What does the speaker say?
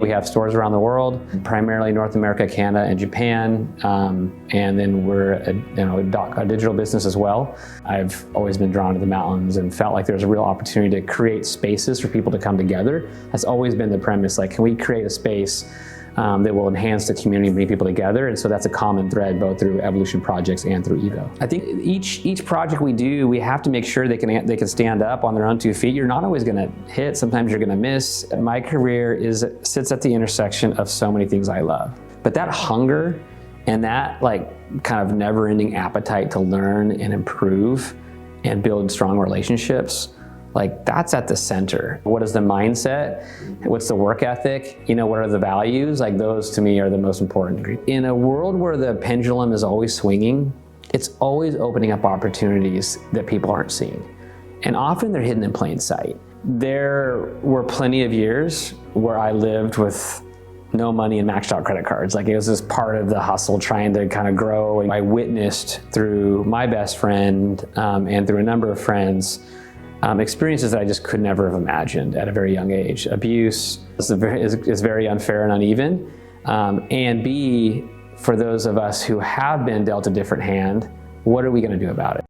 We have stores around the world, primarily North America, Canada, and Japan. And then we're a digital business as well. I've always been drawn to the mountains and felt like there's a real opportunity to create spaces for people to come together. That's always been the premise, like, can we create a space that will enhance the community and bring people together? And so that's a common thread both through Evolution projects and through EVO. I think each project we do, we have to make sure they can stand up on their own 2 feet. You're not always going to hit. Sometimes you're going to miss. My career sits at the intersection of so many things I love. But that hunger and that kind of never-ending appetite to learn and improve and build strong relationships, that's at the center. What is the mindset? What's the work ethic? What are the values? Those to me are the most important. In a world where the pendulum is always swinging, it's always opening up opportunities that people aren't seeing. And often they're hidden in plain sight. There were plenty of years where I lived with no money and maxed out credit cards. It was just part of the hustle, trying to kind of grow. And I witnessed through my best friend and through a number of friends experiences that I just could never have imagined at a very young age. Abuse is very unfair and uneven. And B, for those of us who have been dealt a different hand, what are we going to do about it?